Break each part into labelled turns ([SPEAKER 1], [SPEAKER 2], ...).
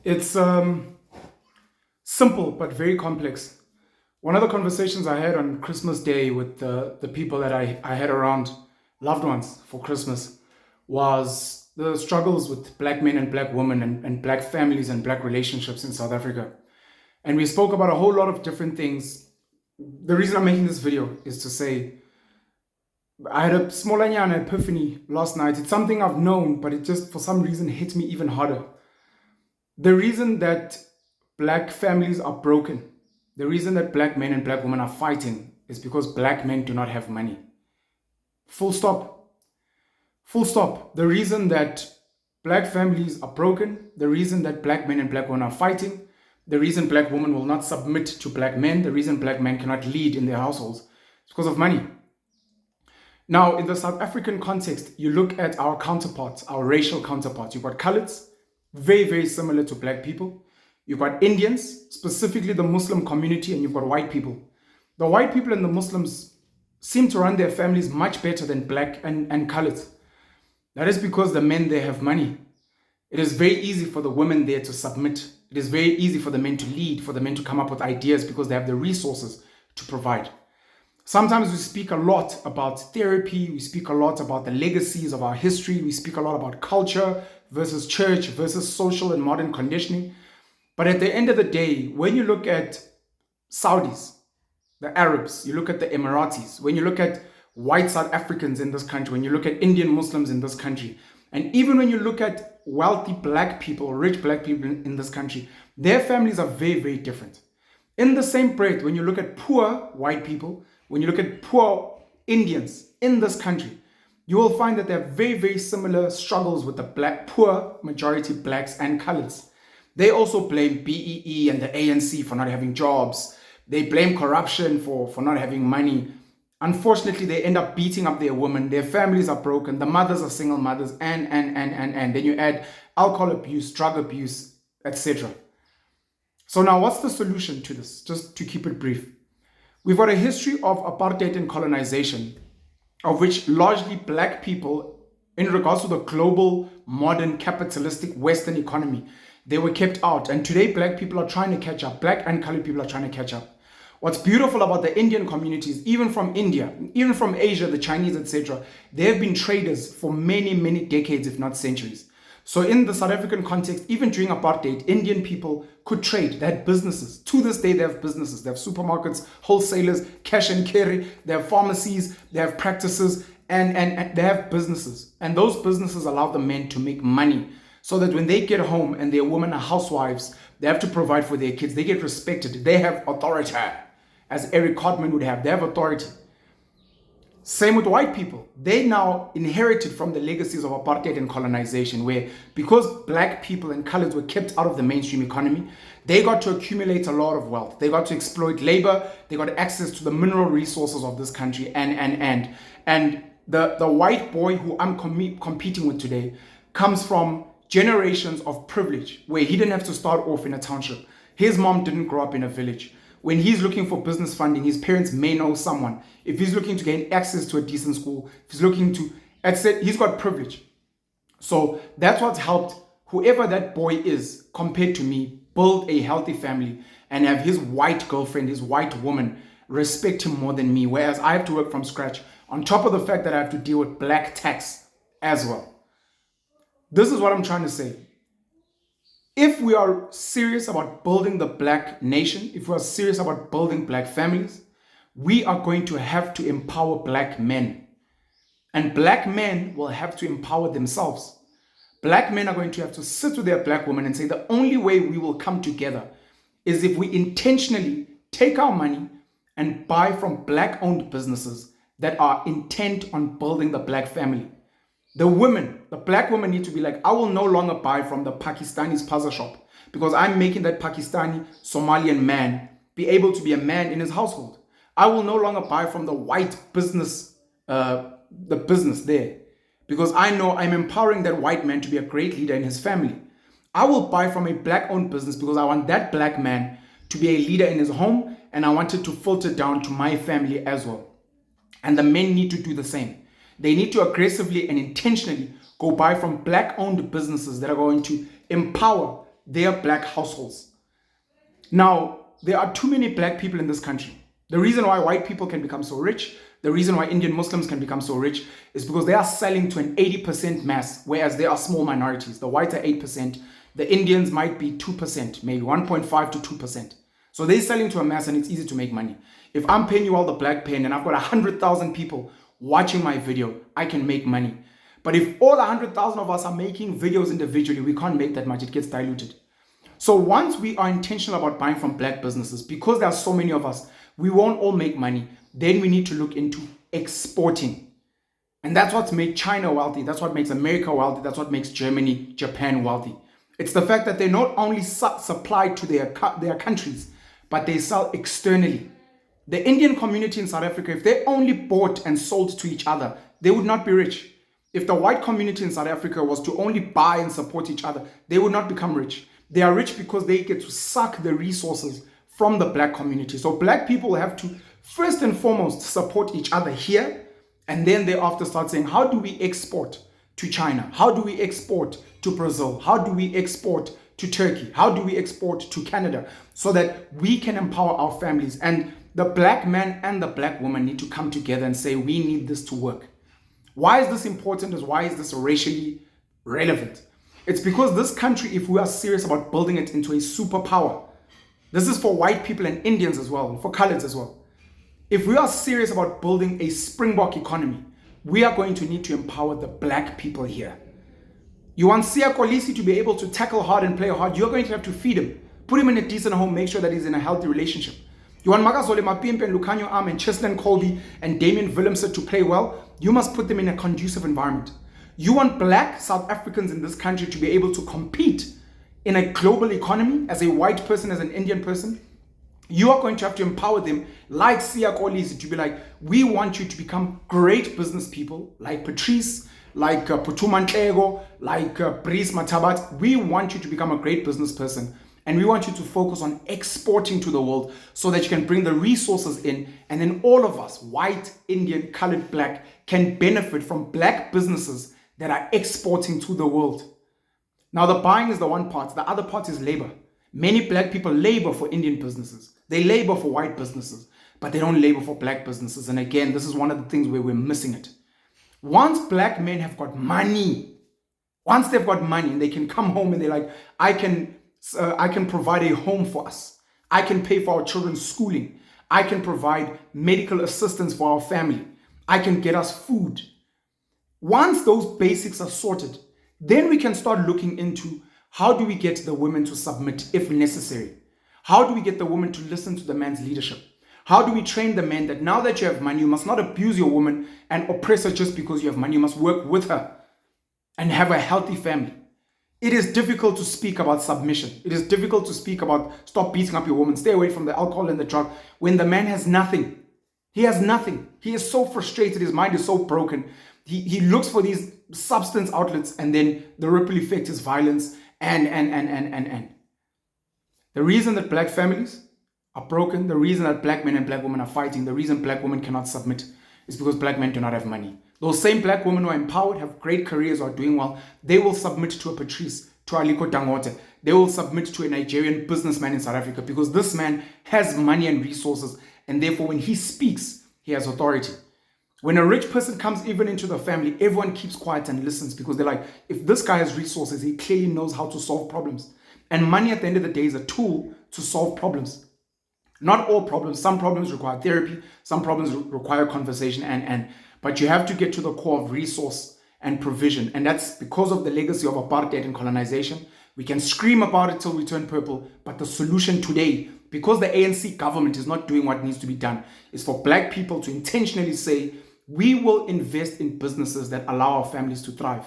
[SPEAKER 1] It's simple but very complex. One of the conversations I had on Christmas Day with the people that I had around, loved ones for Christmas, was the struggles with black men and black women and black families and black relationships in South Africa. And we spoke about a whole lot of different things. The reason I'm making this video is to say I had a small epiphany last night. It's something I've known, but it just for some reason hit me even harder. The reason that black families are broken, the reason that black men and black women are fighting is because black men do not have money. Full stop. Full stop. The reason that black families are broken, the reason that black men and black women are fighting, the reason black women will not submit to black men, the reason black men cannot lead in their households is because of money. Now, in the South African context, you look at our counterparts, our racial counterparts. You've got coloureds, very, very similar to black people. You've got Indians, specifically the Muslim community, and you've got white people. The white people and the Muslims seem to run their families much better than black and coloureds. That is because the men there have money. It is very easy for the women there to submit. It is very easy for the men to lead, for the men to come up with ideas because they have the resources to provide. Sometimes we speak a lot about therapy, we speak a lot about the legacies of our history, we speak a lot about culture versus church versus social and modern conditioning. But at the end of the day, when you look at Saudis, the Arabs, you look at the Emiratis, when you look at white South Africans in this country, when you look at Indian Muslims in this country, and even when you look at wealthy black people, rich black people in this country, their families are very, very different. In the same breath, when you look at poor white people, when you look at poor Indians in this country, you will find that they have very, very similar struggles with the poor majority blacks and coloureds. They also blame BEE and the ANC for not having jobs. They blame corruption for not having money. Unfortunately, they end up beating up their women. Their families are broken. The mothers are single mothers and. Then you add alcohol abuse, drug abuse, etc. So now what's the solution to this? Just to keep it brief. We've got a history of apartheid and colonization, of which largely black people, in regards to the global, modern, capitalistic Western economy, they were kept out. And today, black people are trying to catch up. Black and colored people are trying to catch up. What's beautiful about the Indian communities, even from India, even from Asia, the Chinese, etc., they have been traders for many, many decades, if not centuries. So in the South African context, even during apartheid, Indian people could trade. They had businesses. To this day, they have businesses. They have supermarkets, wholesalers, cash and carry. They have pharmacies. They have practices, and they have businesses. And those businesses allow the men to make money so that when they get home and their women are housewives, they have to provide for their kids. They get respected. They have authority, as Eric Cartman would have. They have authority. Same with white people. They now inherited from the legacies of apartheid and colonization, where because black people and colors were kept out of the mainstream economy, they got to accumulate a lot of wealth. They got to exploit labor. They got access to the mineral resources of this country. And the white boy who I'm competing with today comes from generations of privilege, where he didn't have to start off in a township. His mom didn't grow up in a village. When he's looking for business funding, his parents may know someone. If he's looking to gain access to a decent school, if he's looking to, he's got privilege. So that's what's helped whoever that boy is, compared to me, build a healthy family and have his white girlfriend, his white woman, respect him more than me. Whereas I have to work from scratch, on top of the fact that I have to deal with black tax as well. This is what I'm trying to say. If we are serious about building the black nation, if we are serious about building black families, we are going to have to empower black men. And black men will have to empower themselves. Black men are going to have to sit with their black women and say the only way we will come together is if we intentionally take our money and buy from black-owned businesses that are intent on building the black family. The women, the black women need to be like, I will no longer buy from the Pakistani's puzzle shop because I'm making that Pakistani Somalian man be able to be a man in his household. I will no longer buy from the white business, the business there, because I know I'm empowering that white man to be a great leader in his family. I will buy from a black-owned business because I want that black man to be a leader in his home, and I want it to filter down to my family as well. And the men need to do the same. They need to aggressively and intentionally go buy from black-owned businesses that are going to empower their black households. Now, there are too many black people in this country. The reason why white people can become so rich, the reason why Indian Muslims can become so rich is because they are selling to an 80% mass, whereas they are small minorities. The whites are 8%. The Indians might be 2%, maybe 1.5 to 2%. So they're selling to a mass and it's easy to make money. If I'm paying you all the black pen and I've got 100,000 people watching my video, I can make money. But if all 100,000 of us are making videos individually, we can't make that much. It gets diluted. So once we are intentional about buying from black businesses, because there are so many of us, we won't all make money. Then we need to look into exporting. And that's what's made China wealthy. That's what makes America wealthy. That's what makes Germany, Japan wealthy. It's the fact that they not only supply to their countries, but they sell externally. The Indian community in South Africa, if they only bought and sold to each other, they would not be rich. If the white community in South Africa was to only buy and support each other, they would not become rich. They are rich because they get to suck the resources from the black community. So black people have to first and foremost support each other here, and then thereafter start saying, how do we export to China? How do we export to Brazil? How do we export to Turkey? How do we export to Canada? So that we can empower our families. And the black man and the black woman need to come together and say, we need this to work. Why is this important? Why is this racially relevant? It's because this country, if we are serious about building it into a superpower, this is for white people and Indians as well, and for coloreds as well. If we are serious about building a Springbok economy, we are going to need to empower the black people here. You want Siya Kolisi to be able to tackle hard and play hard, you're going to have to feed him, put him in a decent home, make sure that he's in a healthy relationship. You want Makazole Mapimpi and Lucanio Arm and Cheslin Colby and Damien Willemse to play well, you must put them in a conducive environment. You want black South Africans in this country to be able to compete in a global economy as a white person, as an Indian person, you are going to have to empower them like Siya Kolisi to be like, we want you to become great business people like Patrice, like Phuthuma Nhleko, like Breeze Mathabat. We want you to become a great business person, and we want you to focus on exporting to the world so that you can bring the resources in, and then all of us, white, Indian, colored, black, can benefit from black businesses that are exporting to the world. Now, the buying is the one part. The other part is labor. Many black people labor for Indian businesses. They labor for white businesses, but they don't labor for black businesses. And again, this is one of the things where we're missing it. Once black men have got money, once they've got money and they can come home and they're like, I can provide a home for us. I can pay for our children's schooling. I can provide medical assistance for our family. I can get us food. Once those basics are sorted, then we can start looking into how do we get the women to submit if necessary? How do we get the woman to listen to the man's leadership? How do we train the man that now that you have money, you must not abuse your woman and oppress her just because you have money. You must work with her and have a healthy family. It is difficult to speak about submission. It is difficult to speak about stop beating up your woman, stay away from the alcohol and the drug when the man has nothing. He has nothing. He is so frustrated. His mind is so broken. He looks for these substance outlets, and then the ripple effect is violence and. The reason that black families are broken, the reason that black men and black women are fighting, the reason black women cannot submit is because black men do not have money. Those same black women who are empowered, have great careers, are doing well, they will submit to a Patrice, to Aliko Dangote. They will submit to a Nigerian businessman in South Africa because this man has money and resources, and therefore when he speaks, he has authority. When a rich person comes even into the family, everyone keeps quiet and listens because they're like, if this guy has resources, he clearly knows how to solve problems. And money at the end of the day is a tool to solve problems. Not all problems. Some problems require therapy. Some problems require conversation. But you have to get to the core of resource and provision. And that's because of the legacy of apartheid and colonization. We can scream about it till we turn purple. But the solution today, because the ANC government is not doing what needs to be done, is for black people to intentionally say, we will invest in businesses that allow our families to thrive.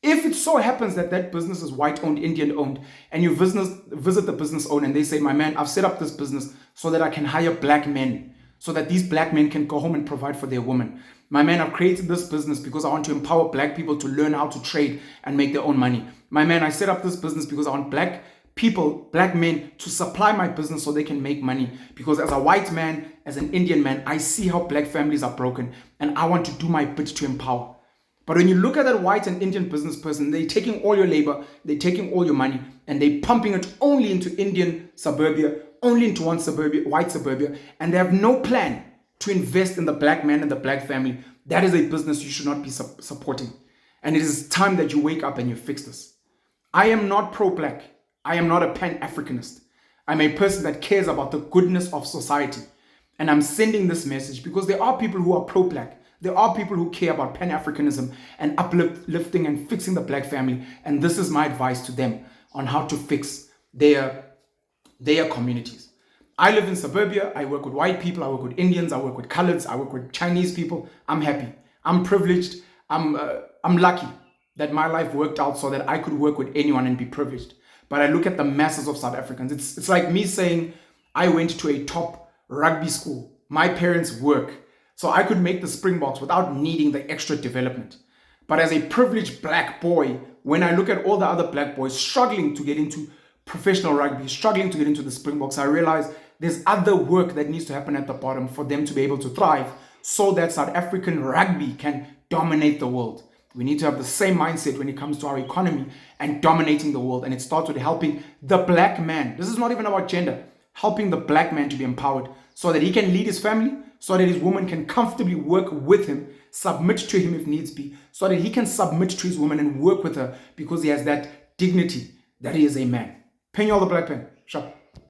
[SPEAKER 1] If it so happens that that business is white-owned, Indian-owned, and you visit the business owner and they say, my man, I've set up this business so that I can hire black men, so that these black men can go home and provide for their women. My man, I've created this business because I want to empower black people to learn how to trade and make their own money. My man, I set up this business because I want black people, black men, to supply my business so they can make money. Because as a white man, as an Indian man, I see how black families are broken and I want to do my bit to empower. But when you look at that white and Indian business person, they're taking all your labor, they're taking all your money, and they're pumping it only into Indian suburbia, only into one suburbia, white suburbia, and they have no plan to invest in the black man and the black family. That is a business you should not be supporting. And it is time that you wake up and you fix this. I am not pro-black. I am not a pan-Africanist. I'm a person that cares about the goodness of society. And I'm sending this message because there are people who are pro-black. There are people who care about Pan-Africanism and uplifting and fixing the black family. And this is my advice to them on how to fix their communities. I live in suburbia. I work with white people. I work with Indians. I work with coloreds. I work with Chinese people. I'm happy. I'm privileged. I'm lucky that my life worked out so that I could work with anyone and be privileged. But I look at the masses of South Africans. It's like me saying I went to a top rugby school. My parents work, so I could make the Springboks without needing the extra development. But as a privileged black boy, when I look at all the other black boys struggling to get into professional rugby, struggling to get into the Springboks, I realize there's other work that needs to happen at the bottom for them to be able to thrive so that South African rugby can dominate the world. We need to have the same mindset when it comes to our economy and dominating the world. And it starts with helping the black man. This is not even about gender. Helping the black man to be empowered so that he can lead his family, so that his woman can comfortably work with him, submit to him if needs be, so that he can submit to his woman and work with her because he has that dignity that he is a man. Penny all the black pen. Sharp.